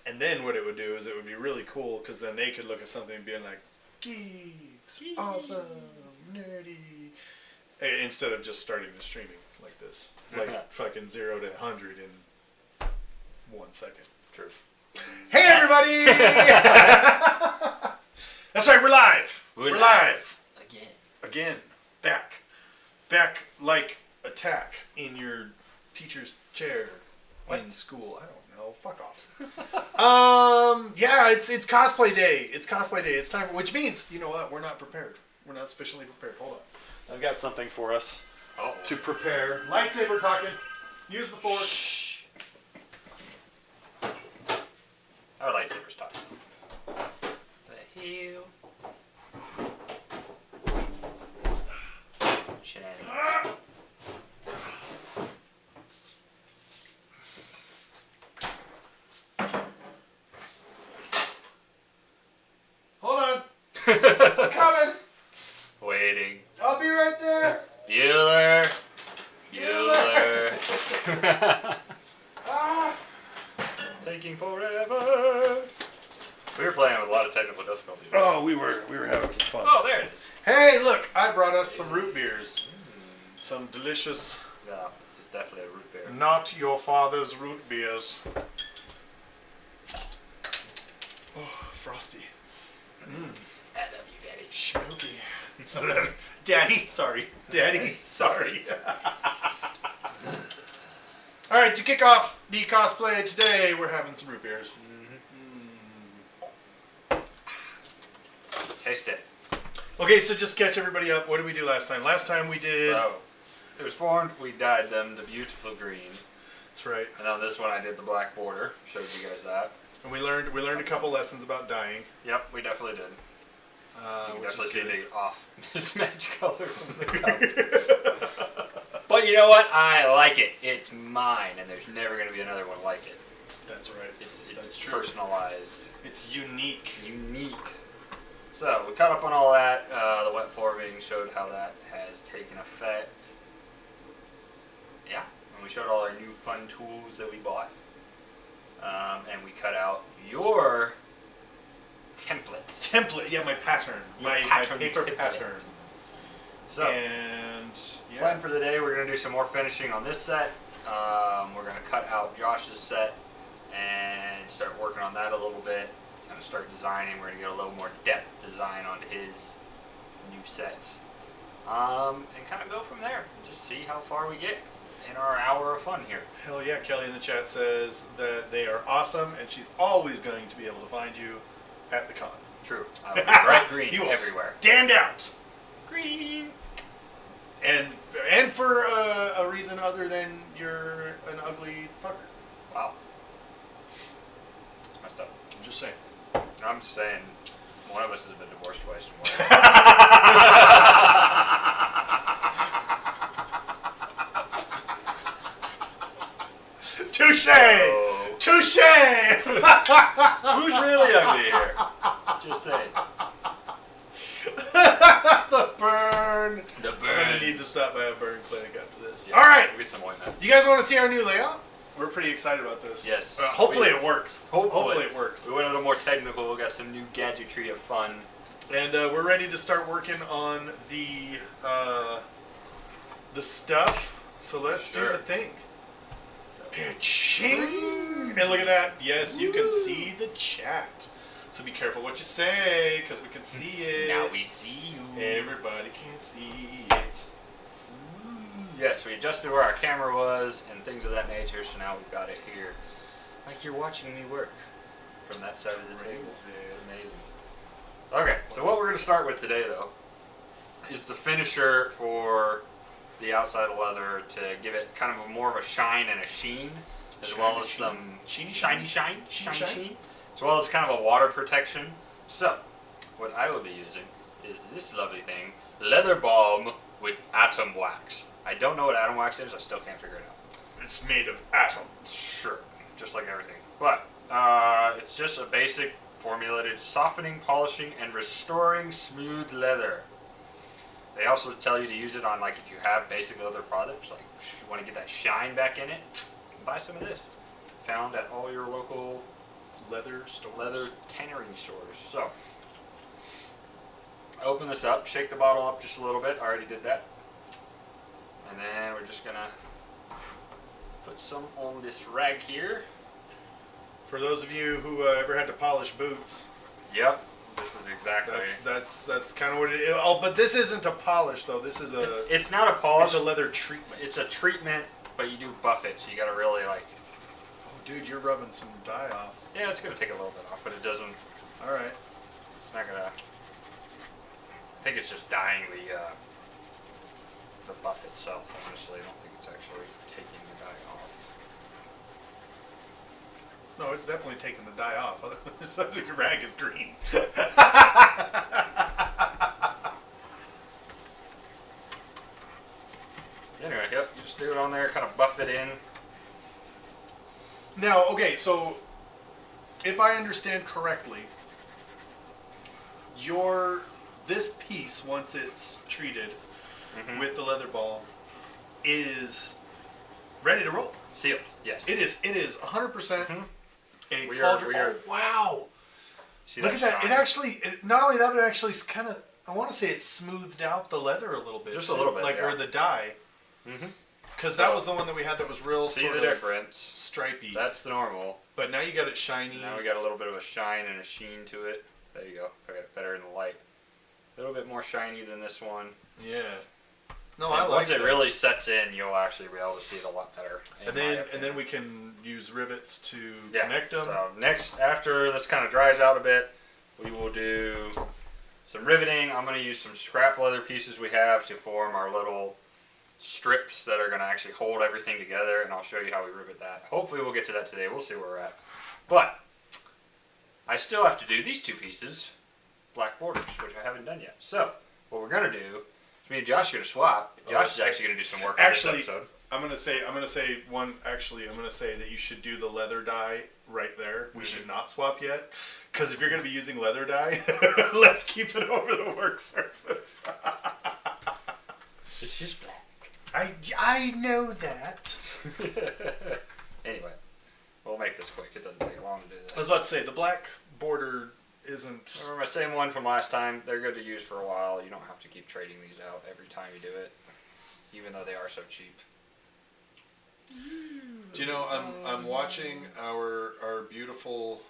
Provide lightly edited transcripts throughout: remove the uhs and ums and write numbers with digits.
And then what it would do is it would be really cool because then they could look at something and be like, geeks, awesome, nerdy. Instead of just starting the streaming like this. Like fucking 0 to 100 in 1 second. True. Hey everybody! That's right, we're live. We're live. Again. Back. Back like attack in your teacher's chair in school. I don't know. Fuck off. Yeah, it's cosplay day. It's cosplay day. It's time, which means, you know what? We're not prepared. We're not sufficiently prepared. Hold on. I've got something for us to prepare. Lightsaber talking. Use the force. Our lightsabers talking. The hell? Shenanigans. Hold on. I'm coming. Waiting. I'll be right there. Bueller. Ah. Taking forever. We were playing with a lot of technical difficulties. Oh, we were having some fun. Oh, there it is. Hey, look! I brought us some root beers. Some delicious. Yeah, it's definitely a root beer. Not your father's root beers. Oh, frosty. I love you, Daddy. Smoky. Daddy, sorry. Daddy, sorry. Alright, to kick off the cosplay today, we're having some root beers. Taste it. Okay, so just catch everybody up. What did we do last time? Last time we did... So, it was formed, we dyed them the beautiful green. That's right. And on this one I did the black border. Showed you guys that. And we learned a couple lessons about dyeing. Yep, we definitely did. You can definitely see good. the off mismatch color from the cup. But you know what? I like it. It's mine, and there's never going to be another one like it. That's right. It's That's true. personalized. It's unique. So, we caught up on all that. The wet forming showed how that has taken effect. Yeah, and we showed all our new fun tools that we bought. And we cut out your templates. Yeah, my pattern. My paper pattern. So, and yeah. plan for the day, we're going to do some more finishing on this set. We're going to cut out Josh's set and start working on that a little bit. Going to start designing. We're going to get a little more depth design onto his new set. And kind of go from there. Just see how far we get in our hour of fun here. Hell yeah, Kelly in the chat says that they are awesome and she's always going to be able to find you at the con. True. I will be bright green you will everywhere. Stand out. Green. And for a reason other than you're an ugly fucker. Wow. It's messed up. I'm just saying. I'm just saying, one of us has been divorced twice and once. Touche! Oh. Touche! Who's really ugly here? Just saying. The burn. The I'm burn. gonna need to stop by a burn clinic after this. Yeah, All right. We'll get some ointment. You guys want to see our new layout? We're pretty excited about this. Yes. Hopefully it works. Hopefully it works. We went a little more technical. We got some new gadgetry of fun. And we're ready to start working on the stuff. So let's do the thing. So, Pitching! And look at that. Yes, you can see the chat. So be careful what you say, because we can see it. now we see you. Everybody can see it. Yes, we adjusted where our camera was and things of that nature, so now we've got it here. Like you're watching me work from that side of the table. It's amazing. Okay, so what we're going to start with today, though, is the finisher for the outside of leather to give it kind of more of a shine and a sheen, as well as some shiny shine, as well as kind of a water protection. So, what I will be using is this lovely thing, Leather Balm with Atom Wax. I don't know what atom wax is, I still can't figure it out. It's made of atoms. Sure, just like everything. But, it's just a basic formulated softening, polishing, and restoring smooth leather. They also tell you to use it on, like, if you have basic leather products, like, you want to get that shine back in it, buy some of this. Found at all your local leather stores. Leather tannering stores. So, open this up, shake the bottle up just a little bit. I already did that. And then we're just gonna put some on this rag here. For those of you who ever had to polish boots. Yep. This is exactly. That's kind of what it is. Oh, but this isn't a polish though. This is a. It's not a polish. It's a leather treatment. It's a treatment, but you do buff it, so you gotta really like. Oh, dude, you're rubbing some dye off. Yeah, it's gonna take a little bit off, but it doesn't. All right. It's not gonna. I think it's just dyeing the buff itself. Honestly, I don't think it's actually taking the dye off. No, it's definitely taking the dye off. Your rag is green. Anyway, yep, you just do it on there, kind of buff it in. Now, okay, so if I understand correctly, this piece, once it's treated with the leather balm, is ready to roll. Sealed, yes. It is 100% a We cauldron. are, oh, wow. See Look at that. shine? It actually, not only that, it actually kind of, I want to say it smoothed out the leather a little bit. Just a little bit, like, yeah. or the dye. Because that was the one that we had that was real See sort the of difference? stripey. That's the normal. But now you got it shiny. Now we got a little bit of a shine and a sheen to it. There you go. I got it better in the light. A little bit more shiny than this one. Yeah. No, and I like once it that. really sets in, you'll actually be able to see it a lot better. And then we can use rivets to yeah. connect them. So next, after this kind of dries out a bit, we will do some riveting. I'm going to use some scrap leather pieces we have to form our little strips that are going to actually hold everything together, and I'll show you how we rivet that. Hopefully we'll get to that today. We'll see where we're at. But I still have to do these two pieces, black borders, which I haven't done yet. So what we're going to do is me and Josh are going to swap. Josh is actually going to do some work on this episode. I'm gonna say that you should do the leather dye right there. We should not swap yet, because if you're gonna be using leather dye, let's keep it over the work surface. It's just black. I know that. Anyway, we'll make this quick. It doesn't take long to do this. I was about to say the black border isn't. Remember my same one from last time. They're good to use for a while. You don't have to keep trading these out every time you do it, even though they are so cheap. Do you know, I'm watching our beautiful,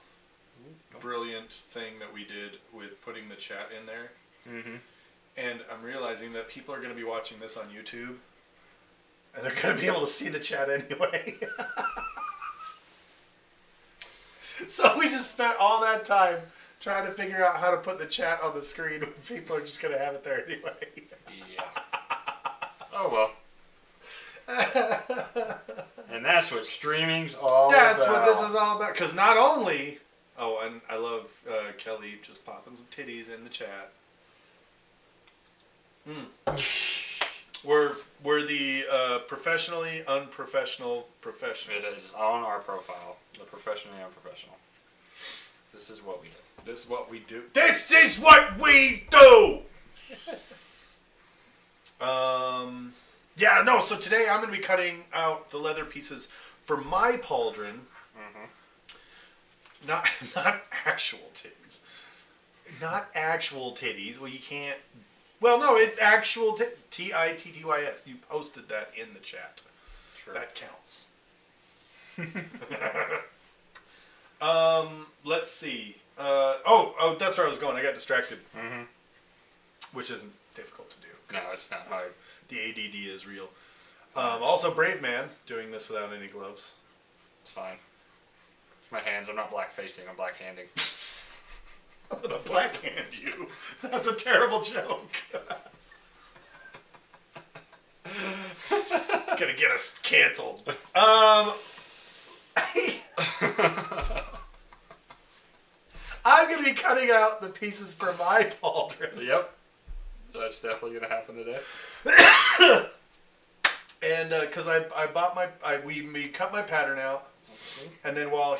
brilliant thing that we did with putting the chat in there, and I'm realizing that people are going to be watching this on YouTube, and they're going to be able to see the chat anyway. So we just spent all that time trying to figure out how to put the chat on the screen when people are just going to have it there anyway. Yeah. Oh well. And that's what streaming's all about. That's what this is all about. Because not only... Oh, and I love Kelly just popping some titties in the chat. We're the professionally unprofessional professionals. It is on our profile. The professionally unprofessional. This is what we do. This is what we do. This is what we do! Yeah, no, so today I'm going to be cutting out the leather pieces for my pauldron. Not actual titties. Not actual titties. Well, you can't... Well, no, it's actual Tittys. You posted that in the chat. Sure. That counts. Let's see. Oh, that's where I was going. I got distracted. Which isn't difficult to do. No, it's not hard. The ADD is real. Also, Brave Man doing this without any gloves. It's fine. It's my hands. I'm not black facing. I'm black handing. I'm gonna blackhand you. That's a terrible joke. Gonna get us canceled. I'm gonna be cutting out the pieces for my pauldron. Yep. That's definitely gonna happen today. And because I bought we cut my pattern out, and then while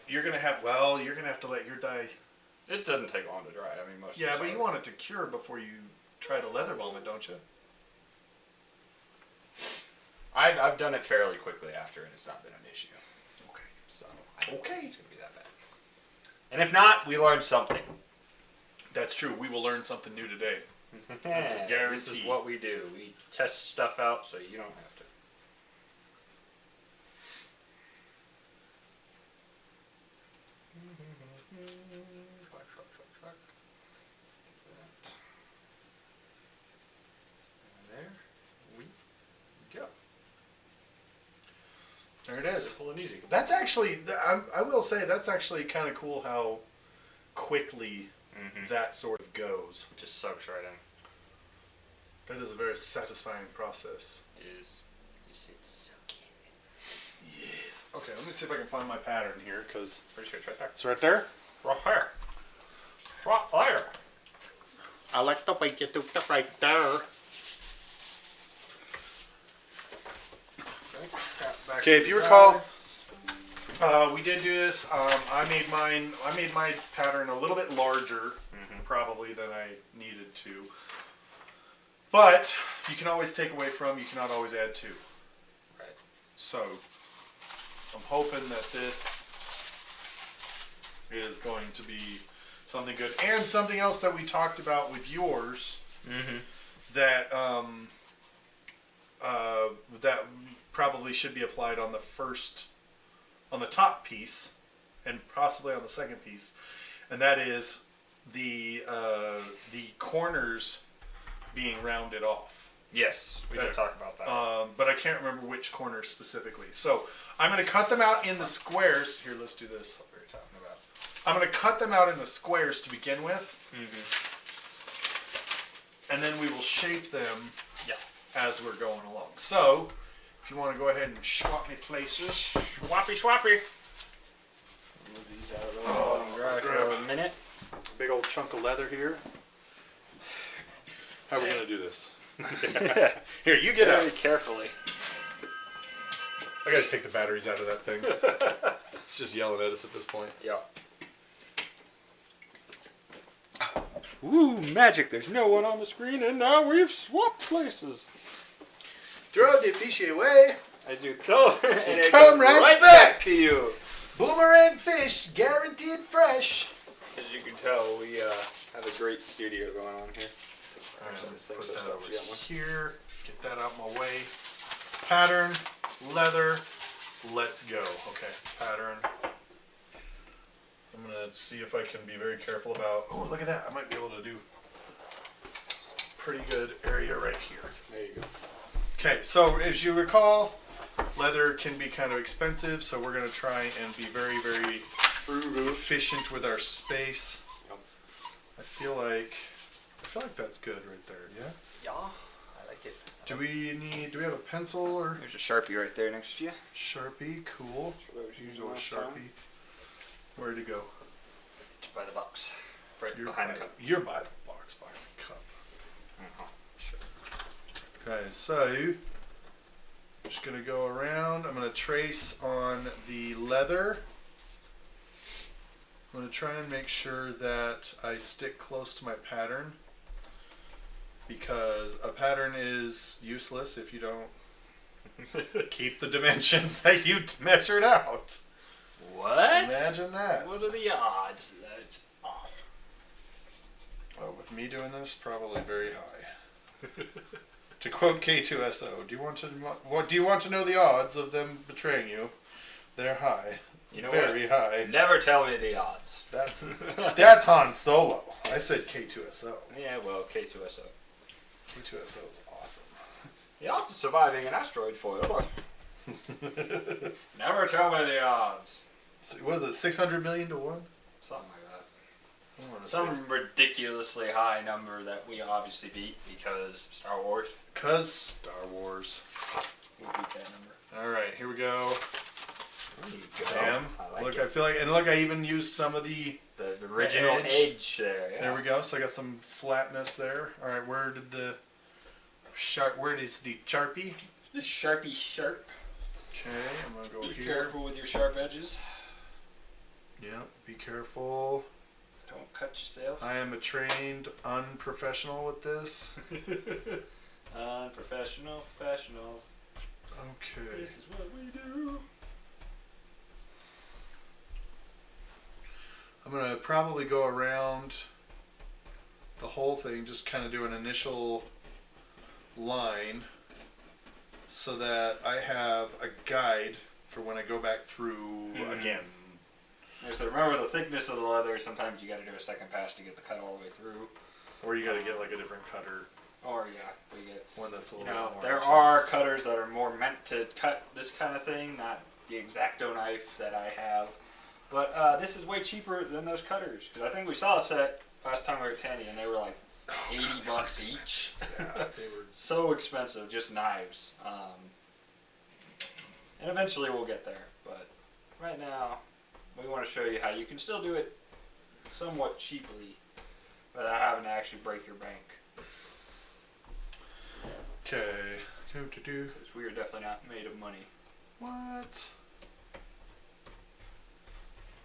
you're gonna have to let your dye. It doesn't take long to dry. I mean, most. Yeah, but you want it to cure before you try to leather balm it, don't you? I've done it fairly quickly after, and it's not been an issue. Okay, So Okay. It's going to be that bad. And if not, we learned something. That's true. We will learn something new today. That's a guarantee. This is what we do. We test stuff out so you don't have to. Truck. And there we go. There it is. Simple and easy. That's actually, I will say, that's actually kind of cool how quickly that sort of goes. It just soaks right in. That is a very satisfying process. It is. You see it's soaking. Yes. Okay, let me see if I can find my pattern here, because Pretty sure it's right there. it's right there. Right here. Right there. I like the way you do that right there. Okay, if you recall, we did do this. I made my pattern a little bit larger, probably than I needed to. But you can always take away from. You cannot always add to. Right. So I'm hoping that this is going to be something good, and something else that we talked about with yours. That that probably should be applied on the top piece, and possibly on the second piece, and that is the corners being rounded off. Yes, we did talk about that. But I can't remember which corners specifically. So I'm going to cut them out in the squares. Here, let's do this. What we were talking about. I'm going to cut them out in the squares to begin with, and then we will shape them as we're going along. So, if you want to go ahead and swap me places. Swappy. Move these out of the way and dry for a minute. Big old chunk of leather here. How are we going to do this? Here, you get Very out. carefully. I got to take the batteries out of that thing. It's just yelling at us at this point. Yeah. Ooh, magic. There's no one on the screen, and now we've swapped places. Throw the fish away. As you throw it, and it Come comes right back to you. Boomerang fish, guaranteed fresh. As you can tell, we have a great studio going on here. Alright, This thing's put so that stuffed. over You got one? here. Get that out my way. Pattern, leather, let's go. Okay, pattern. I'm going to see if I can be very careful about... Oh, look at that. I might be able to do pretty good area right here. There you go. Okay, so as you recall, leather can be kind of expensive, so we're going to try and be very, very efficient with our space. Yep. I feel like that's good right there, yeah? Yeah, I like it. Do we have a pencil or There's a Sharpie right there next to you. Sharpie? Cool. Use a Sharpie. Where'd it go? Just by the box. Right You're behind by, the cup. You're by the box, by the cup. Sure. Okay, so just gonna go around. I'm gonna trace on the leather. I'm gonna try and make sure that I stick close to my pattern, because a pattern is useless if you don't keep the dimensions that you measured out. What? Imagine that. What are the odds that it's off? Well, with me doing this, probably very high. To quote K2SO, do you want to know the odds of them betraying you? They're high. You know very high. Never tell me the odds. That's Han Solo. I said K2SO. Yeah, well, K2SO. K2SO is awesome. The odds of surviving an asteroid foil. Never tell me the odds. So, what is it, 600 million to 1? Something like that. I want to Some ridiculously high number that we obviously beat because Star Wars. Because Star Wars. We beat that number. Alright, here we go. There you go. Bam. I like Look, it. I feel like, and look, I even used some of the original edge there. Yeah. There we go. So I got some flatness there. Alright, where does the Sharpie? The Sharpie sharp. Okay, I'm going to go Be here. careful with your sharp edges. Yep, be careful. Don't cut yourself. I am a trained unprofessional with this. Unprofessional professionals. Okay. This is what we do. I'm going to probably go around the whole thing, just kind of do an initial line so that I have a guide for when I go back through again. So remember the thickness of the leather, sometimes you got to do a second pass to get the cut all the way through. Or you got to get like a different cutter. Or we get one that's a little bit more there intense. are cutters that are more meant to cut this kind of thing, not the X-Acto knife that I have. But this is way cheaper than those cutters. Because I think we saw a set last time we were at Tandy and they were like $80 each. Yeah, they were so expensive, just knives. And eventually we'll get there. But right now, we want to show you how you can still do it somewhat cheaply without having to actually break your bank. okay. Because we are definitely not made of money. What?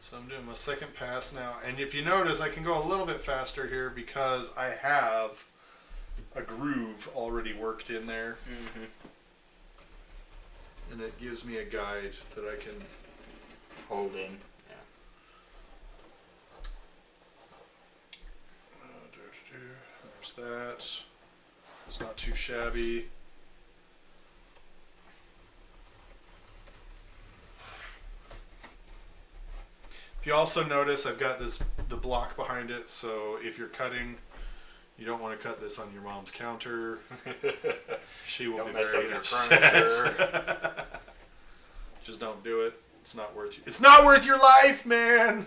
So I'm doing my second pass now, and if you notice, I can go a little bit faster here because I have a groove already worked in there, and it gives me a guide that I can hold in. There's that. It's not too shabby. If you also notice, I've got the block behind it, so if you're cutting, you don't want to cut this on your mom's counter. She will be very upset. Just don't do it. It's not worth you. It's not worth your life, man.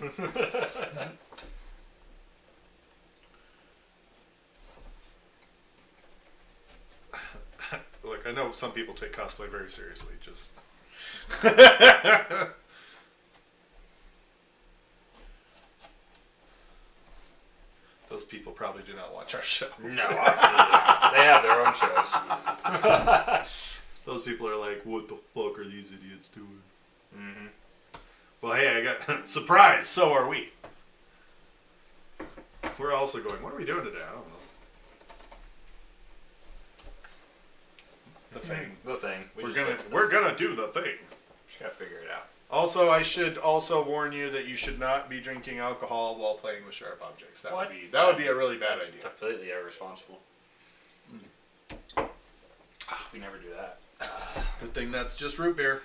Look, I know some people take cosplay very seriously. Just. Those people probably do not watch our show. No, absolutely. They have their own shows. Those people are like, what the fuck are these idiots doing? Well, hey, I got... Surprise! So are we. We're also going, what are we doing today? I don't know. The thing. The thing. We're gonna do the thing. Just gotta figure it out. Also, I should also warn you that you should not be drinking alcohol while playing with sharp objects. That would be a really bad idea. Completely irresponsible. We never do that. Good thing that's just root beer.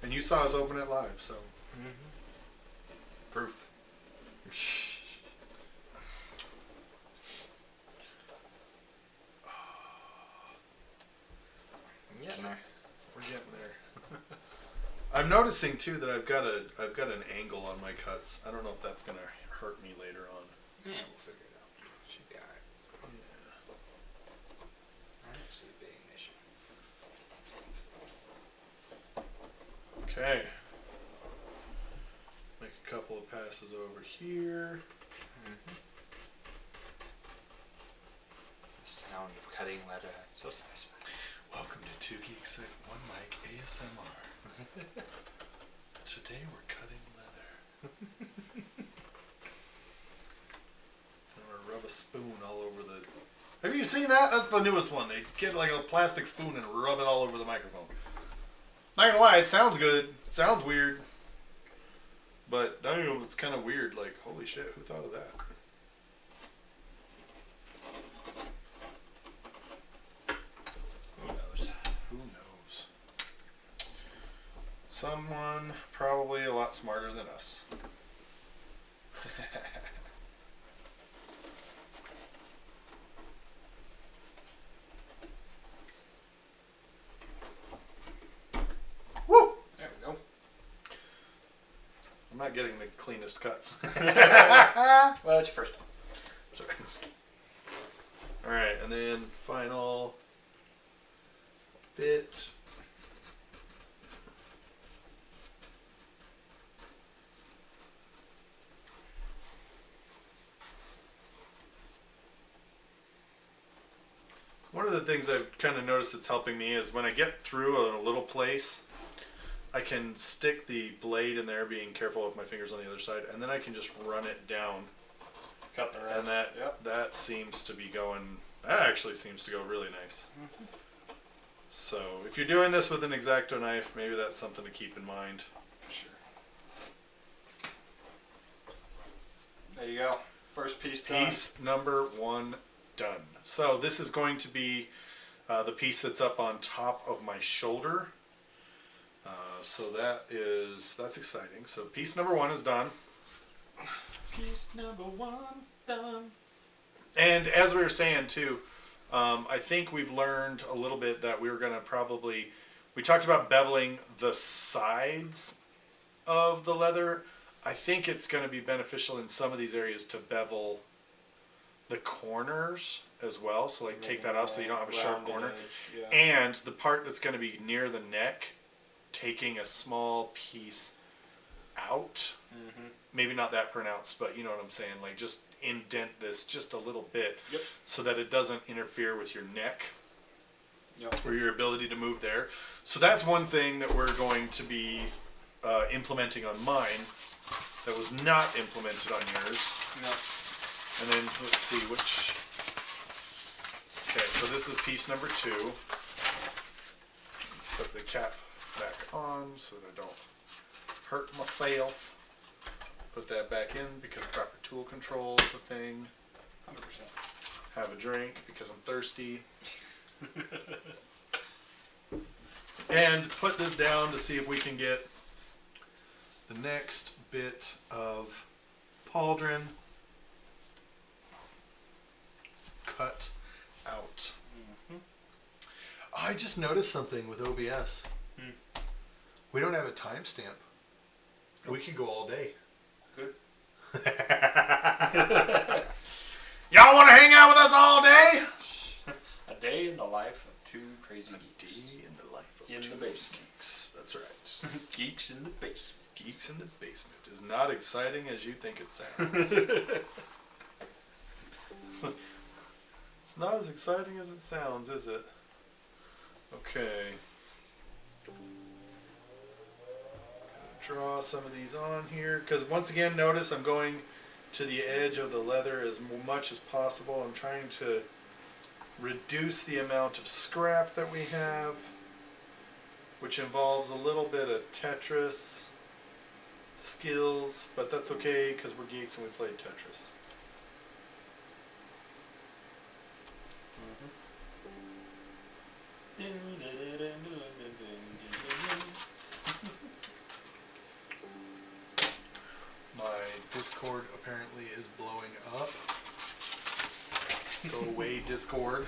And you saw us open it live, so proof. I'm getting there. We're getting there. I'm noticing too that I've got an angle on my cuts. I don't know if that's gonna hurt me later on. Yeah, we'll figure it out. Should be alright. I don't see it being an issue. Okay. Make a couple of passes over here. The sound of cutting leather. So satisfying. Welcome to 2G33ks1Mic ASMR. Today we're cutting leather. I'm gonna rub a spoon all over the... Have you seen that? That's the newest one. They get like a plastic spoon and rub it all over the microphone. Not gonna lie, it sounds good. It sounds weird. But I don't know, it's kind of weird. Like, holy shit, who thought of that? Who knows? Someone probably a lot smarter than us. Woo! There we go. I'm not getting the cleanest cuts. Well, it's your first time. That's right. Alright, and then final bit. One of the things I've kind of noticed that's helping me is when I get through a little place, I can stick the blade in there, being careful with my fingers on the other side, and then I can just run it down. Cut the rest. And that seems to be going, that actually seems to go really nice. So if you're doing this with an X-Acto knife, maybe that's something to keep in mind. Sure. There you go. First piece done. Piece number 1 done. So this is going to be the piece that's up on top of my shoulder. So that's exciting. So piece number 1 is done. Piece number 1 done. And as we were saying too, I think we've learned a little bit that we were going to we talked about beveling the sides of the leather. I think it's going to be beneficial in some of these areas to bevel the corners as well. So like take that off so you don't have a sharp corner. Edge, yeah. And the part that's going to be near the neck, taking a small piece out. Mm-hmm. Maybe not that pronounced, but you know what I'm saying. Like just indent this just a little bit, yep, so that it doesn't interfere with your neck, yep, or your ability to move there. So that's one thing that we're going to be implementing on mine that was not implemented on yours. Yep. And then let's see which. Okay, so this is piece number 2. Put the cap back on so that I don't hurt myself. Put that back in because proper tool control is a thing. 100%. Have a drink because I'm thirsty. And put this down to see if we can get the next bit of pauldron cut out. Mm-hmm. I just noticed something with OBS. We don't have a timestamp. We could go all day. Good. Y'all want to hang out with us all day? A day in the life of 2 crazy geeks. Day in the life of In 2 the basement. geeks. That's right. Geeks in the basement. Geeks in the basement is not exciting as you think it sounds. It's not as exciting as it sounds, is it? Okay. Draw some of these on here, because once again, notice I'm going to the edge of the leather as much as possible. I'm trying to reduce the amount of scrap that we have, which involves a little bit of Tetris skills, but that's okay because we're geeks and we played Tetris. My Discord apparently is blowing up. Go away, Discord.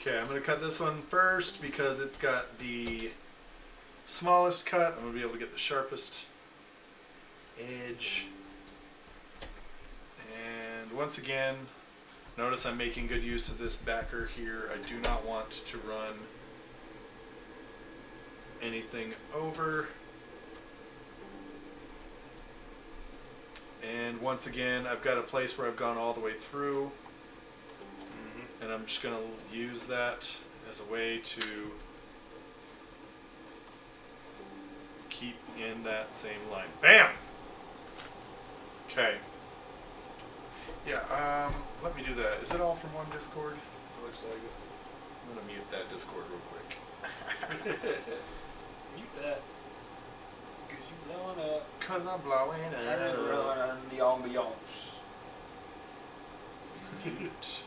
Okay, I'm going to cut this one first because it's got the smallest cut. I'm going to be able to get the sharpest edge. And once again, notice I'm making good use of this backer here. I do not want to run anything over. And once again, I've got a place where I've gone all the way through. And I'm just going to use that as a way to keep in that same line. Bam! Okay. Yeah, let me do that. Is it all from one Discord? Looks like it. I'm going to mute that Discord real quick. Mute that. Because you're blowing up. Because I'm blowing And ruining the ambiance. Mute.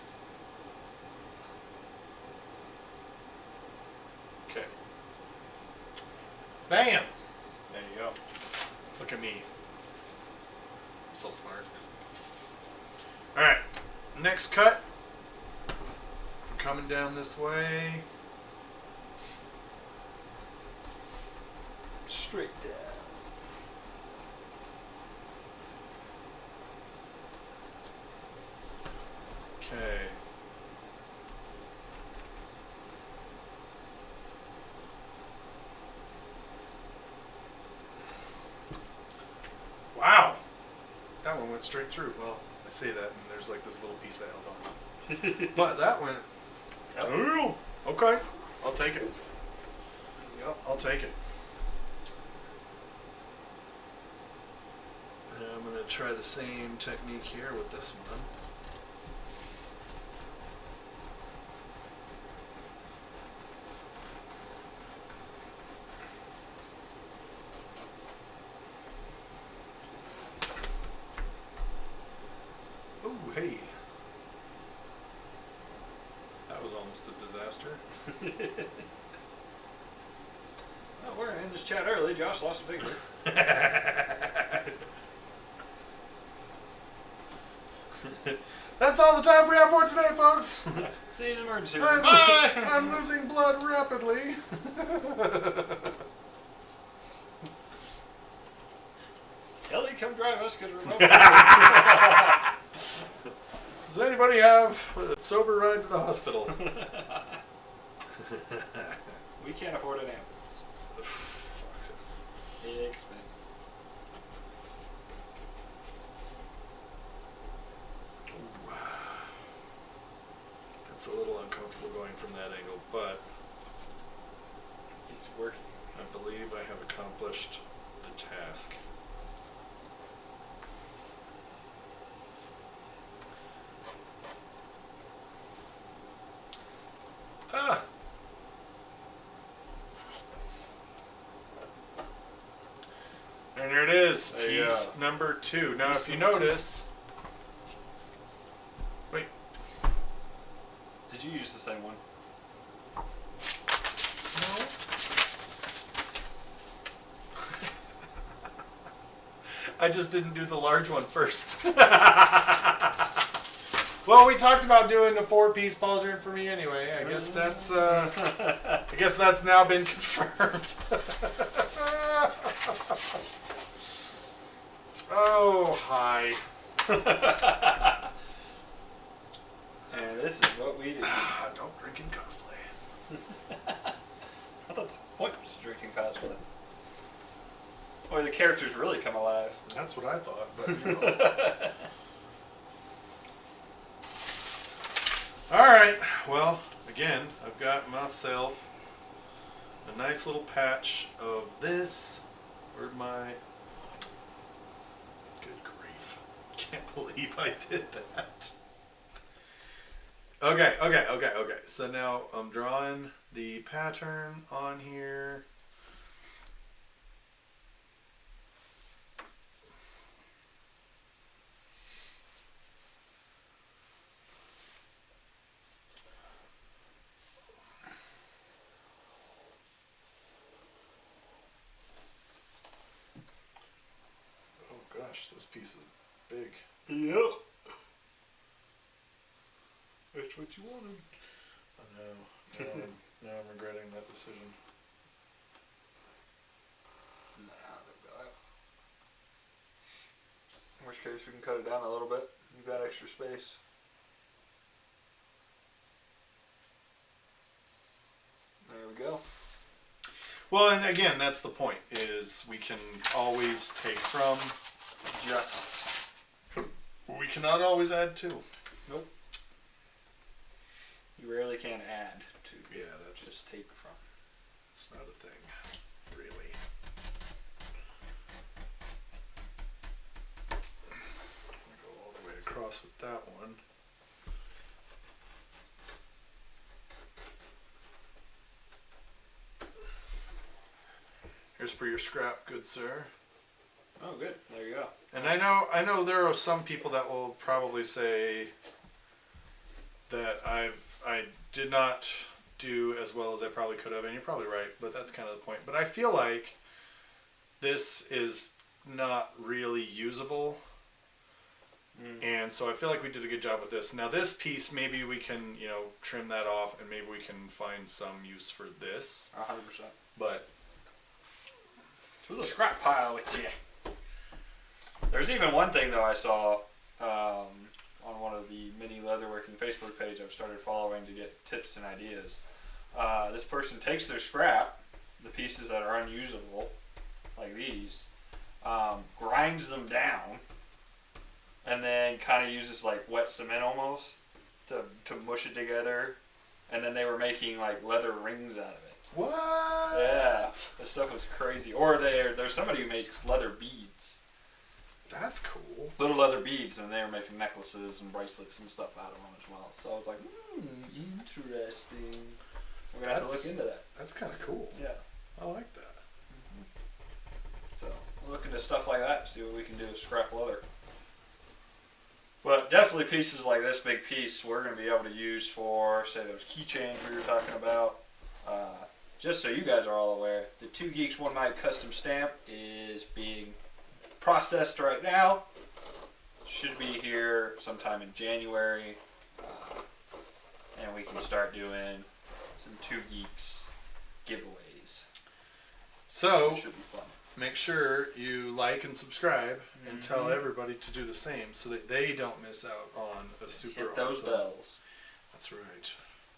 Okay. Bam! There you go. Look at me. I'm so smart. Alright. Next cut. We're coming down this way. Straight down. Okay. Wow. That one went straight through. Well, I say that and there's like this little piece that held on. But that went... Yep. Ooh, okay. I'll take it. Yep. I'll take it. And I'm going to try the same technique here with this one. hey. That was almost a disaster. Well, we're going to end this chat early. Josh lost a finger. That's all the time we have for today, folks. See you in emergency room. Bye! I'm losing blood rapidly. Ellie, come drive us because we're Does anybody have a sober ride to the hospital? We can't afford an ambulance. Expensive. Ooh. That's a little uncomfortable going from that angle, but It's working. I believe I have accomplished the task. Ah! And there it is, There you piece go. number 2. Now, Piece if you number two. notice, wait, Did you use the same one? I just didn't do the large one first. Well, we talked about doing a 4-piece pauldron for me anyway. I guess that's now been confirmed. Oh, hi. And this is what we do. Don't drink in cosplay. I thought the point was drinking cosplay. Or the characters really come alive. That's what I thought, but you know. Alright, well, again, I've got myself a nice little patch of this. Where'd my... Good grief. Can't believe I did that. Okay. So now I'm drawing the pattern on here. Gosh, this piece is big. Yep. That's what you wanted. I know. Now I'm regretting that decision. Nah, they've got it. In which case, we can cut it down a little bit. You've got extra space. There we go. Well, and again, that's the point, is we can always take from. We cannot always add to. Nope. You rarely can add to. Yeah, that's just take from. It's not a thing, really. I'm gonna go all the way across with that one. Here's for your scrap, good sir. Oh, good. There you go. And I know there are some people that will probably say that I did not do as well as I probably could have, and you're probably right, but that's kind of the point. But I feel like this is not really usable, and so I feel like we did a good job with this. Now this piece, maybe we can, trim that off, and maybe we can find some use for this. 100%. But to the scrap pile with you. There's even one thing though I saw on one of the mini leatherworking Facebook page I've started following to get tips and ideas. This person takes their scrap, the pieces that are unusable, like these, grinds them down, and then kind of uses like wet cement almost to mush it together, and then they were making like leather rings out of it. what? Yeah, this stuff was crazy. Or there's somebody who makes leather beads. That's cool. Little leather beads, and they were making necklaces and bracelets and stuff out of them as well. So I was like, interesting. We're going to have to look into that. That's kind of cool. Yeah. I like that. So we'll look into stuff like that, see what we can do with scrap leather. But But definitely pieces like this big piece we're going to be able to use for, say, those keychains we were talking about. Just so you guys are all aware, the 2Geeks1Mic custom stamp is being processed right now. Should be here sometime in January. And we can start doing some 2 Geeks giveaways. So, It should be fun. Make sure you like and subscribe and tell everybody to do the same so that they don't miss out on a super Hit those awesome. bells. That's right.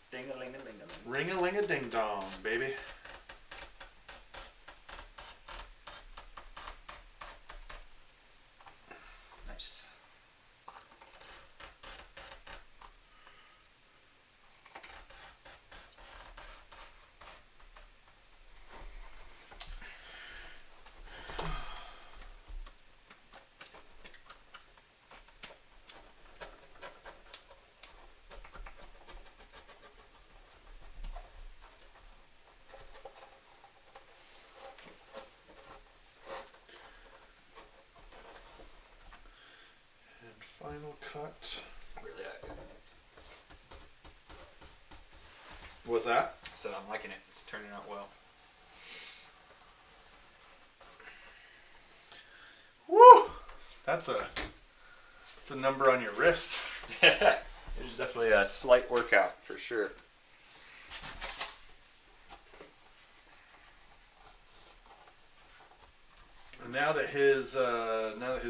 Ding-a-ling-a-ling-a-ling. Ring-a-ling-a-ding-dong, baby. Nice. And final cut. Really good. What's that? So I'm liking it. It's turning out well. Woo! That's a number on your wrist. It's definitely a slight workout for sure. And now that his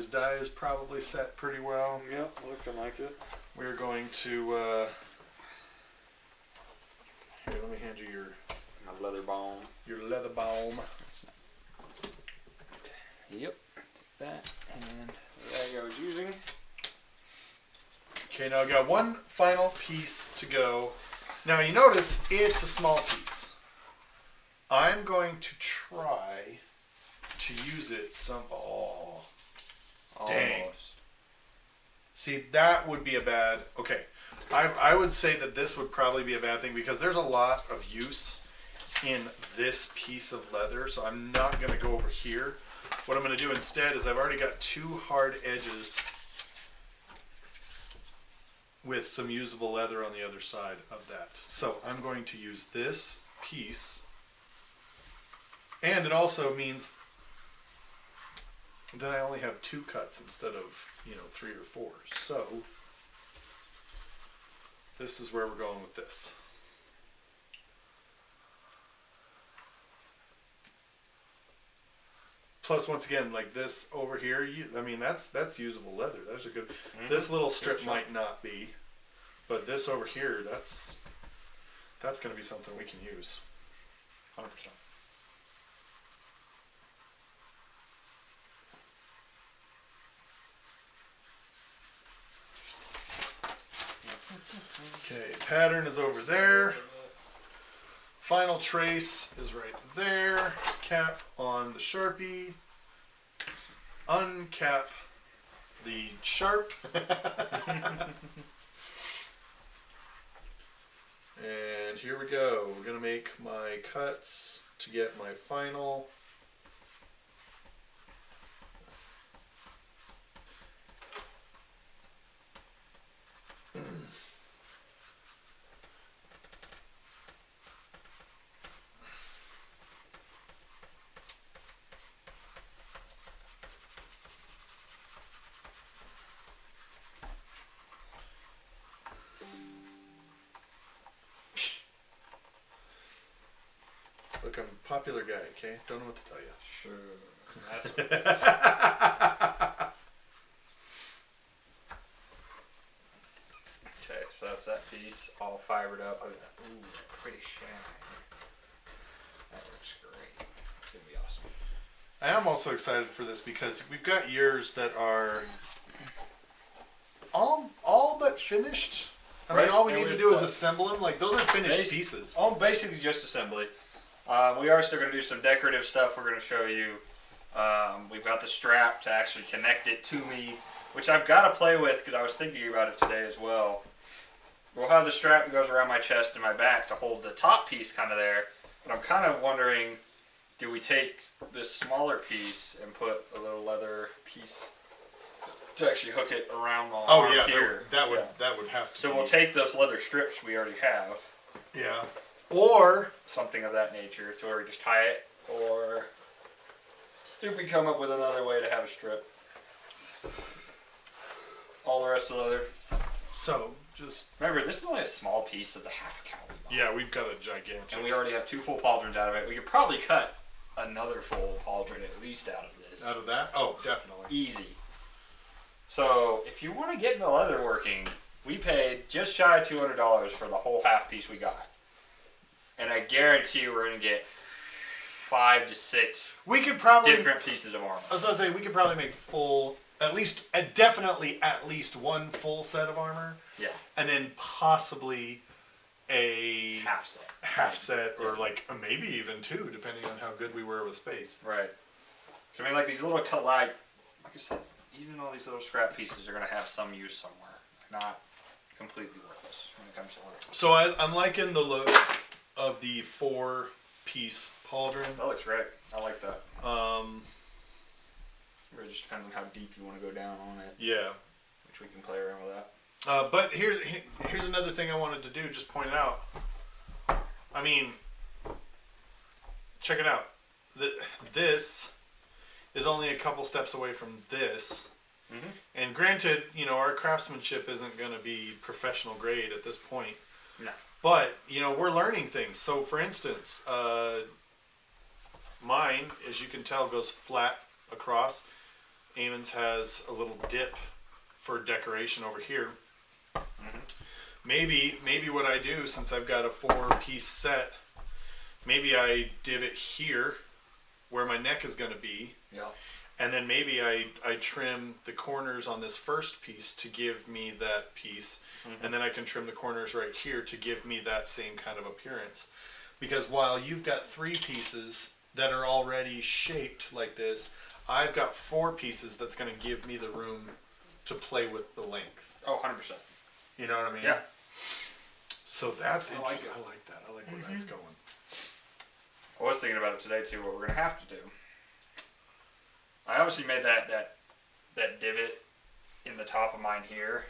die is probably set pretty well, Yep, looking like it. we're going to here. Let me hand you My leather balm. your leather balm. Yep. Take that and the bag I was using. Okay, now I got one final piece to go. Now you notice it's a small piece. I'm going to try to use it some. Oh, dang. Almost. See, that would be a bad. Okay, I would say that this would probably be a bad thing because there's a lot of use in this piece of leather. So I'm not going to go over here. What I'm going to do instead is I've already got two hard edges with some usable leather on the other side of that. So I'm going to use this piece, and it also means that I only have 2 cuts instead of 3 or 4. So this is where we're going with this. Plus, once again, like this over here, that's usable leather. That's a good. This little strip might not be, but this over here, that's going to be something we can use. 100%. Okay, pattern is over there. Final trace is right there. Cap on the Sharpie. Uncap the Sharp. And here we go. We're going to make my cuts to get my final. Look, I'm a popular guy, okay? Don't know what to tell you. Sure. That's okay, so that's that piece all fibered up. Look at that. Ooh, pretty shine. That looks great. It's going to be awesome. I am also excited for this because we've got yours that are all but finished. I mean, Right, all we and need to we've do is got- assemble them. Like, those are finished pieces. Oh, basically just assembly. We are still going to do some decorative stuff. We're going to show you. We've got the strap to actually connect it to me, which I've got to play with because I was thinking about it today as well. We'll have the strap that goes around my chest and my back to hold the top piece kind of there. But I'm kind of wondering, do we take this smaller piece and put a little leather piece to actually hook it around my Oh arm yeah, here. that would have to. So be. we'll take those leather strips we already have. Yeah. Or something of that nature to where we just tie it, or if we come up with another way to have a strip. All the rest of the leather. So just remember, this is only a small piece of the half cow we bought. Yeah, we've got a gigantic. And we already have 2 full pauldrons out of it. We could probably cut another full pauldron at least out of this. Out of that? Oh, definitely. Easy. So if you want to get into leather working, we paid just shy of $200 for the whole half piece we got. And I guarantee you we're going to get 5 to 6 we could probably different pieces of armor. I was going to say, we could probably make definitely at least 1 full set of armor. Yeah. And then possibly a half set, or like maybe even 2, depending on how good we were with space. Right. I mean, like these little like I said, even all these little scrap pieces are going to have some use somewhere. They're not completely worthless when it comes to leather. So I'm liking the look of the 4-piece pauldron. That looks great. I like that. It just depends on how deep you want to go down on it. Yeah. Which we can play around with that. But here's another thing I wanted to do. Just point out. I mean, check it out. This is only a couple steps away from this. Mm-hmm. And granted, our craftsmanship isn't going to be professional grade at this point. No. But, we're learning things. So, for instance, mine, as you can tell, goes flat across. Eamon's has a little dip for decoration over here. Mm-hmm. Maybe what I do, since I've got a 4-piece set, maybe I divot here where my neck is going to be. Yeah. And then maybe I trim the corners on this first piece to give me that piece. Mm-hmm. And then I can trim the corners right here to give me that same kind of appearance. Because while you've got 3 pieces that are already shaped like this, I've got 4 pieces that's going to give me the room to play with the length. Oh, 100%. You know what I mean? Yeah. So that's I like it. I like that. I like where that's going. I was thinking about it today too. What we're gonna have to do. I obviously made that divot in the top of mine here,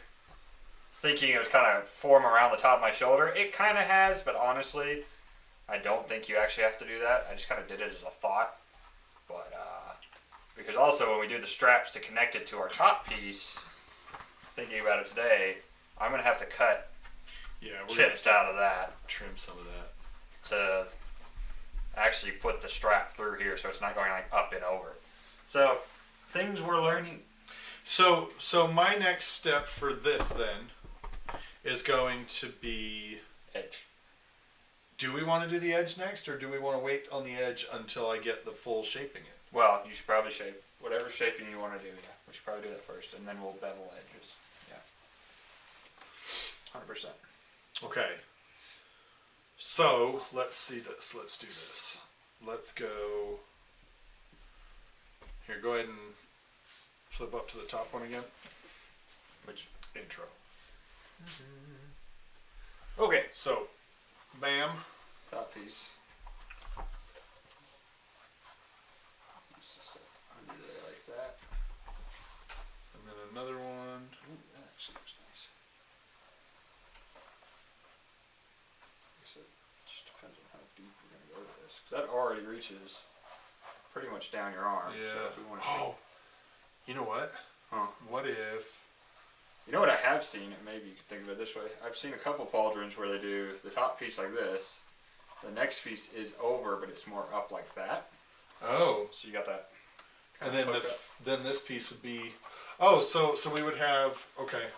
thinking it was kind of form around the top of my shoulder. It kind of has, but honestly, I don't think you actually have to do that. I just kind of did it as a thought. But because also when we do the straps to connect it to our top piece, thinking about it today, I'm gonna have to cut chips out of that, trim some of that to actually put the strap through here, so it's not going like up and over. So things we're learning. So my next step for this then is going to be edge. Do we want to do the edge next, or do we want to wait on the edge until I get the full shaping it? Well, you should probably shape whatever shaping you want to do. Yeah, we should probably do that first, and then we'll bevel edges. Yeah, 100%. Okay. So let's see this. Let's do this. Let's go. Here, go ahead and flip up to the top one again. Which intro? Okay. So, bam. Top piece. Undo that like that. And then another one. Ooh, that actually looks nice. Like I said, just depends on how deep we're going to go with this. Because that already reaches pretty much down your arm. Yeah. So if we want to you know what? Huh. What if... You know what I have seen, and maybe you could think of it this way. I've seen a couple pauldrons where they do the top piece like this. The next piece is over, but it's more up like that. Oh. So you got that. And then then this piece would be... Oh, so we would have... Okay.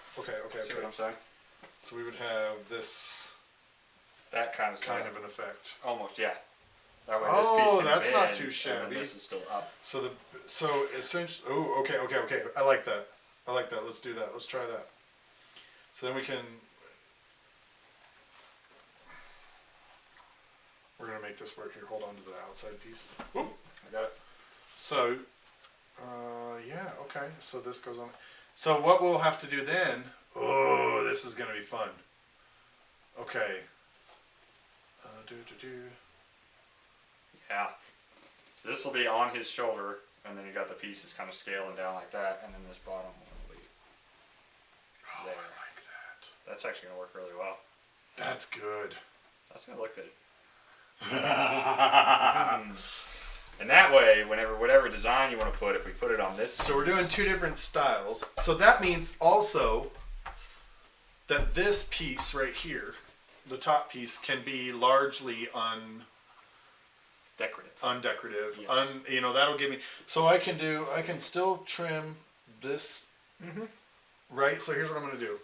See what I'm saying? So we would have this... That kind of an effect. Almost, yeah. That way Oh, this piece can that's not bend, too shabby. And then this is still up. So essentially... Oh, okay. I like that. Let's do that. Let's try that. So then we can... We're going to make this work here. Hold on to the outside piece. Ooh, I got it. So, yeah, okay. So this goes on. So what we'll have to do then... Oh, this is going to be fun. Okay. Yeah. So this will be on his shoulder, and then you got the pieces kind of scaling down like that, and then this bottom one will be That's actually going to work really well. That's good. That's going to look good. And that way, whatever design you want to put, if we put it on this... So we're doing 2 different styles. So that means also that this piece right here, the top piece, can be largely undecorative. Yes. You know, that'll give me... So I can still trim this, right? So here's what I'm going to do.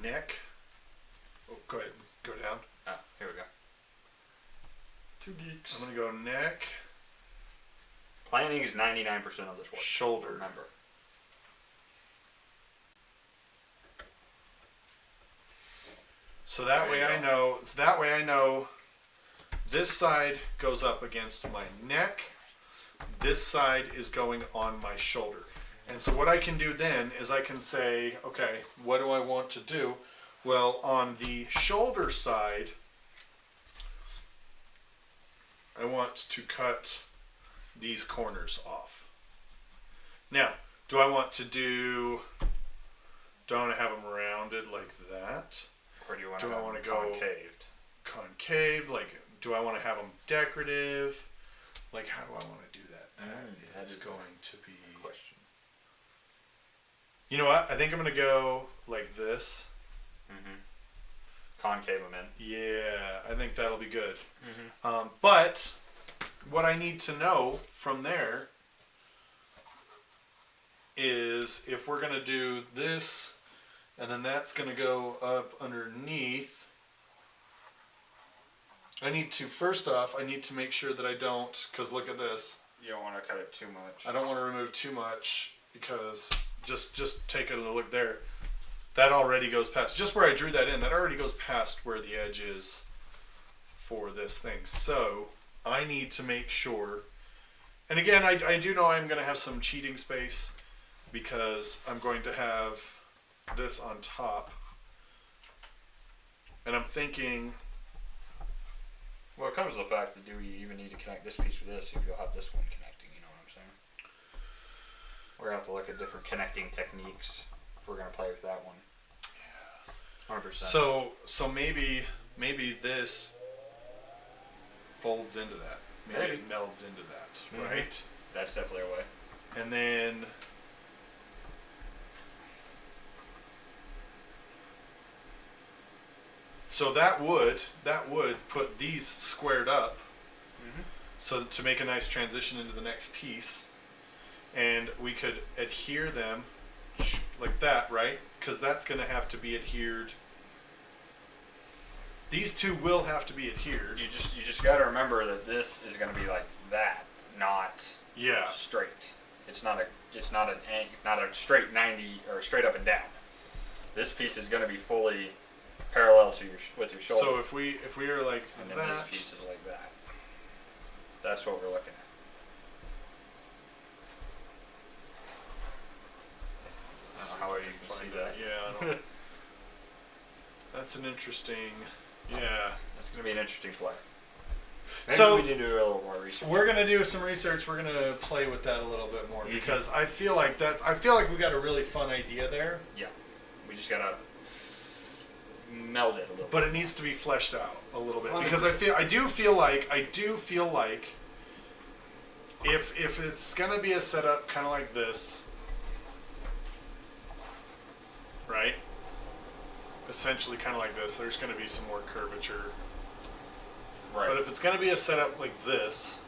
Neck. Oh, go ahead. Go down. Oh, here we go. 2 geeks. I'm going to go neck. Planning is 99% of this work. Shoulder. Remember. So that way I know. So that way I know. This side goes up against my neck. This side is going on my shoulder. And so what I can do then is I can say, okay, what do I want to do? Well, on the shoulder side, I want to cut these corners off. Now, do I want to have them rounded like that? Or do you want Do to I want to go concaved? Concave? Like, do I want to have them decorative? Like, how do I want to do that? That is going to be... Question. You know what? I think I'm going to go like this. Concave them in. Yeah, I think that'll be good. But what I need to know from there is if we're going to do this and then that's going to go up underneath, I need to, first off, I need to make sure that I don't, because look at this. You don't want to cut it too much. I don't want to remove too much because just take a look there. That already goes past, just where I drew that in, that already goes past where the edge is for this thing. So I need to make sure, and again, I do know I'm going to have some cheating space because I'm going to have this on top. And I'm thinking... Well, it comes to the fact that do we even need to connect this piece with this if you'll have this one connecting, you know what I'm saying? We're going to have to look at different connecting techniques if we're going to play with that one. Yeah. 100%. So maybe this folds into that. Maybe it melds into that, right? That's definitely a way. And then... So that would put these squared up, so to make a nice transition into the next piece, and we could adhere them like that, right? Because that's going to have to be adhered. These two will have to be adhered. You just got to remember that this is going to be like that, not straight. It's not a straight 90 or straight up and down. This piece is going to be fully parallel to with your shoulder. So if we are like and that, then this piece is like that. That's what we're looking at. I don't know how you can see that. Yeah, I don't. That's an interesting. Yeah. That's going to be an interesting play. Maybe So we need to do a little more research. We're gonna do some research. We're gonna play with that a little bit more because I feel like we got a really fun idea there. Yeah, we just gotta meld it a little. But it needs to be fleshed out a little bit because I do feel like if it's gonna be a setup kind of like this, right? Essentially, kind of like this. There's gonna be some more curvature. Right. But if it's going to be a setup like this,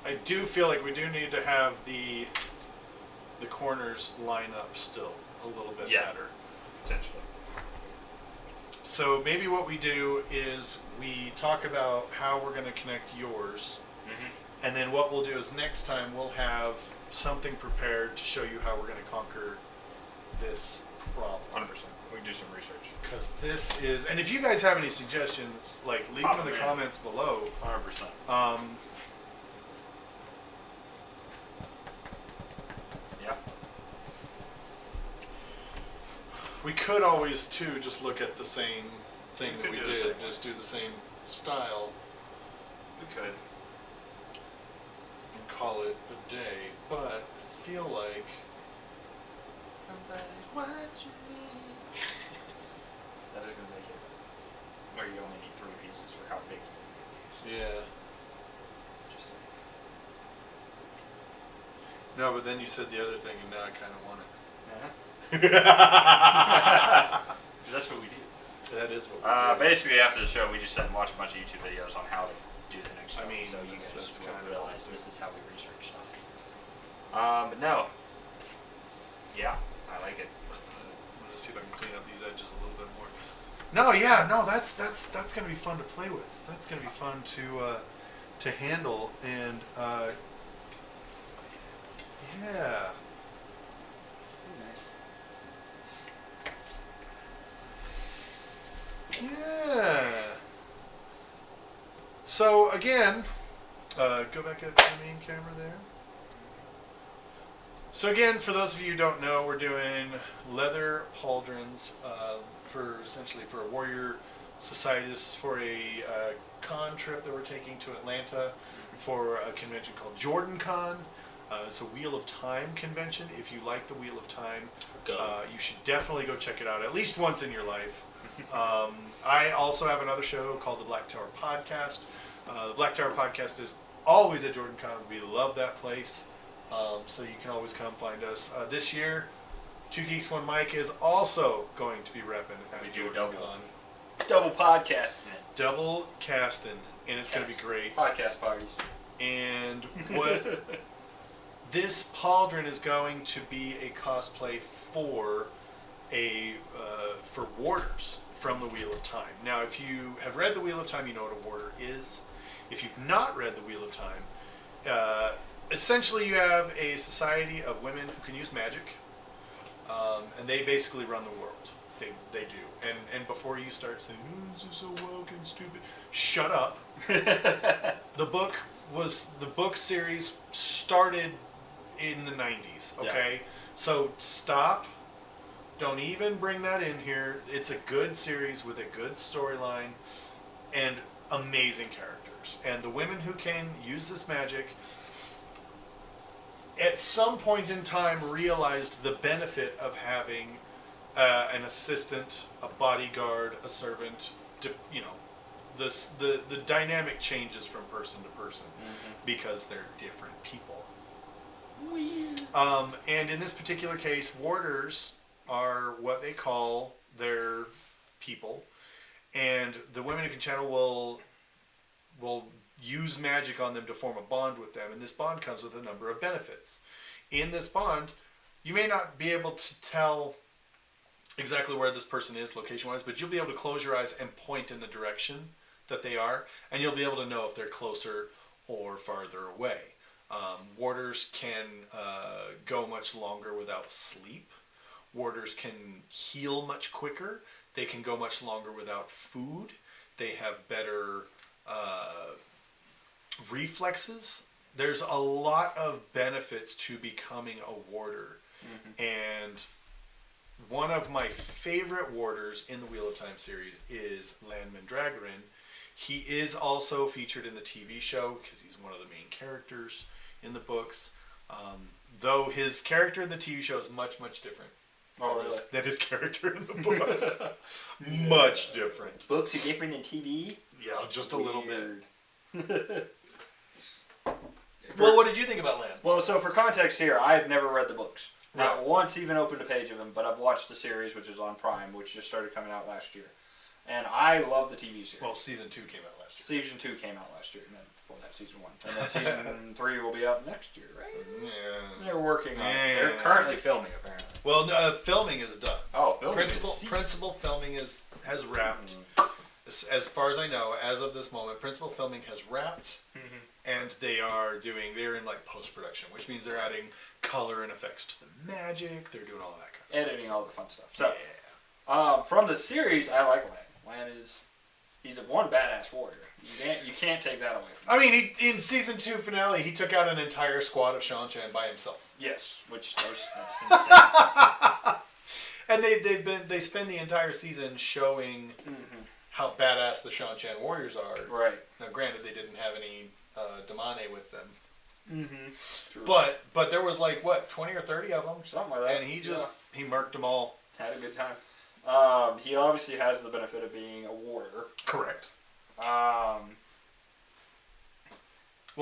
I do feel like we do need to have the corners line up still a little bit better. Potentially. So maybe what we do is we talk about how we're going to connect yours, and then what we'll do is next time we'll have something prepared to show you how we're going to conquer this problem. 100%. We can do some research. Because this is, and if you guys have any suggestions, like leave them in the comments below. 100%. Yeah. We could always too just look at the same thing that we do the did, same just do the same style We could. and call it a day. But I feel like Somebody's watching me. That is going to make it where you only need 3 pieces for how big you make it. Yeah. Just saying. No, but then you said the other thing, and now I kind of want it. That's what we do. That is what we do. Basically, after the show, we just sat and watched a bunch of YouTube videos on how to do the next show. I mean, so you guys that's will kind of realize this is how we research stuff. But no. Yeah, I like it. Let's see if I can clean up these edges a little bit more. No, yeah, no, that's gonna be fun to play with. That's gonna be fun to handle, and yeah. Nice. Yeah. So again, go back up to the main camera there. So again, for those of you who don't know, we're doing leather pauldrons for essentially for a warrior society. This is for a con trip that we're taking to Atlanta for a convention called Jordan Con. It's a Wheel of Time convention. If you like the Wheel of Time, you should definitely go check it out at least once in your life. I also have another show called the Black Tower Podcast. The Black Tower Podcast is always at Jordan Con. We love that place. So you can always come find us. This year, 2Geeks1Mic is also going to be repping at Jordan Con. Double podcasting. Double casting, and it's going to be great. Podcast parties. And what this pauldron is going to be a cosplay for for warders from the Wheel of Time. Now, if you have read the Wheel of Time, you know what a warder is. If you've not read the Wheel of Time, essentially you have a society of women who can use magic, and they basically run the world. They do. And before you start saying, "Oh, this is so woke and stupid," shut up. The book series started in the 90s, okay? Yeah. So stop. Don't even bring that in here. It's a good series with a good storyline and amazing characters. And the women who can use this magic at some point in time realized the benefit of having an assistant, a bodyguard, a servant, the dynamic changes from person to person because they're different people. Weird. And in this particular case, warders are what they call their people, and the women who can channel will use magic on them to form a bond with them, and this bond comes with a number of benefits. In this bond, you may not be able to tell exactly where this person is location-wise, but you'll be able to close your eyes and point in the direction that they are, and you'll be able to know if they're closer or farther away. Warders can go much longer without sleep. Warders can heal much quicker. They can go much longer without food. They have better reflexes. There's a lot of benefits to becoming a warder. And one of my favorite warders in the Wheel of Time series is Landman Dragarin. He is also featured in the TV show because he's one of the main characters in the books. Though his character in the TV show is much, much different. Oh, really? Than his character in the books. Much different. Books are different than TV? Yeah, just a little bit. Well, what did you think about Lamb? Well, so for context here, I've never read the books. Not once even opened a page of them, but I've watched the series, which is on Prime, which just started coming out last year. And I love the TV series. Well, season 2 came out last year. Season 2 came out last year, and then before that, season 1. And then season 3 will be out next year, right? Yeah. They're working on it. They're currently filming, apparently. Well, no, filming is done. Oh, filming Principal filming has wrapped. As far as I know, as of this moment, principal filming has wrapped, and they're in like post-production, which means they're adding color and effects to the magic. They're doing all that kind of stuff. Editing all the fun stuff. So, from the series, I like Lan. Lan he's a one badass warrior. You can't take that away from him. I mean, in season 2 finale, he took out an entire squad of Shan-Chan by himself. Yes, that's insane. And they spend the entire season showing how badass the Shan-Chan warriors are. Right. Now, granted, they didn't have any Damane with them. Mm-hmm. But there was like, what, 20 or 30 of them? Something like that. And he murked them all. Had a good time. He obviously has the benefit of being a warder. Correct. Well,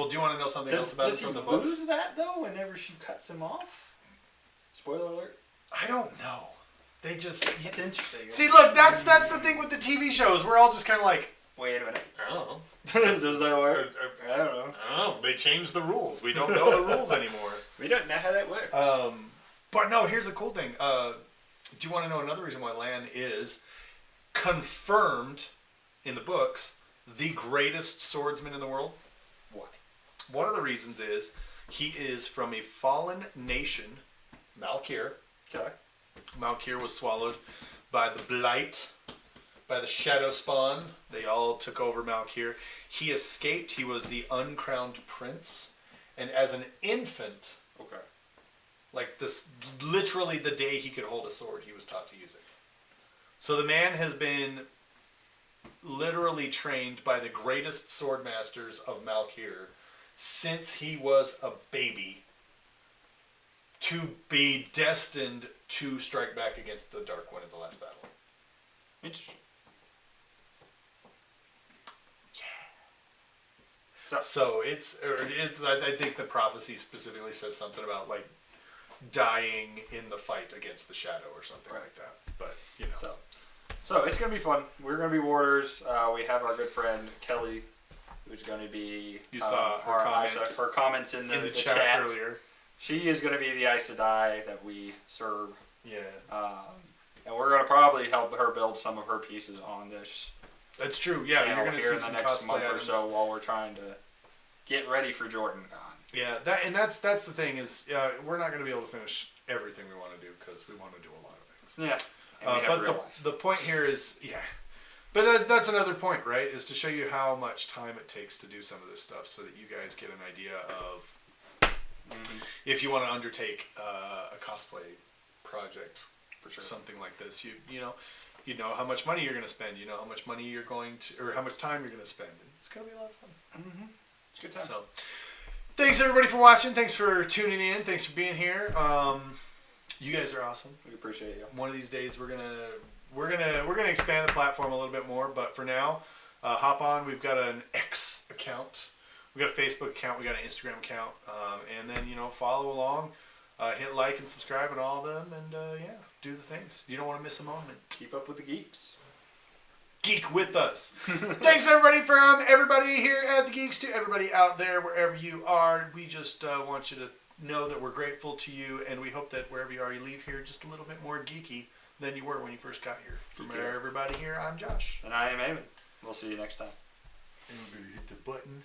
do you want to know something else about him from the books? Does he lose that, though, whenever she cuts him off? Spoiler alert. I don't know. They just... It's interesting. See, look, that's the thing with the TV shows. We're all just kind of like... Wait a minute. I don't know. Does that work? I don't know. I don't know. They changed the rules. We don't know the rules anymore. We don't know how that works. But no, here's the cool thing. Do you want to know another reason why Lan is confirmed in the books the greatest swordsman in the world? Why? One of the reasons is he is from a fallen nation, Malkir. Okay. Malkir was swallowed by the Blight, by the Shadow Spawn. They all took over Malkir. He escaped. He was the uncrowned prince. And as an infant, Okay. like this, literally the day he could hold a sword, he was taught to use it. So the man has been literally trained by the greatest sword masters of Malkir since he was a baby to be destined to strike back against the Dark One in the last battle. Interesting. Yeah. So it's I think the prophecy specifically says something about like dying in the fight against the Shadow or something like that. But you know. So it's gonna be fun. We're gonna be warders. We have our good friend Kelly, who's going to be. You saw her comments in the chat earlier. She is going to be the Aes Sedai that we serve. Yeah. And we're going to probably help her build some of her pieces on this. That's true. Yeah, you're going to see some next cosplay month items or so while we're trying to get ready for Jordan Con. Yeah, that's the thing is we're not going to be able to finish everything we want to do because we want to do a lot of things. Yeah. But the point here is But that's another point, right? Is to show you how much time it takes to do some of this stuff, so that you guys get an idea of if you want to undertake a cosplay project for something like this. You know how much money you're going to spend. You know how much money you're going to, or how much time you're going to spend. It's going to be a lot of fun. Mm-hmm. It's a good time. So, thanks everybody for watching. Thanks for tuning in. Thanks for being here. You guys are awesome. We appreciate you. One of these days we're gonna expand the platform a little bit more, but for now, hop on. We've got an X account, we got a Facebook account, we got an Instagram account, and then follow along, hit like and subscribe on all of them, and do the things. You don't want to miss a moment. Keep up with the geeks. Geek with us. Thanks everybody from everybody here at the Geeks to everybody out there wherever you are. We just want you to know that we're grateful to you, and we hope that wherever you are, you leave here just a little bit more geeky than you were when you first got here. From everybody here, I'm Josh. And I am Eamon. We'll see you next time. And we're going to hit the button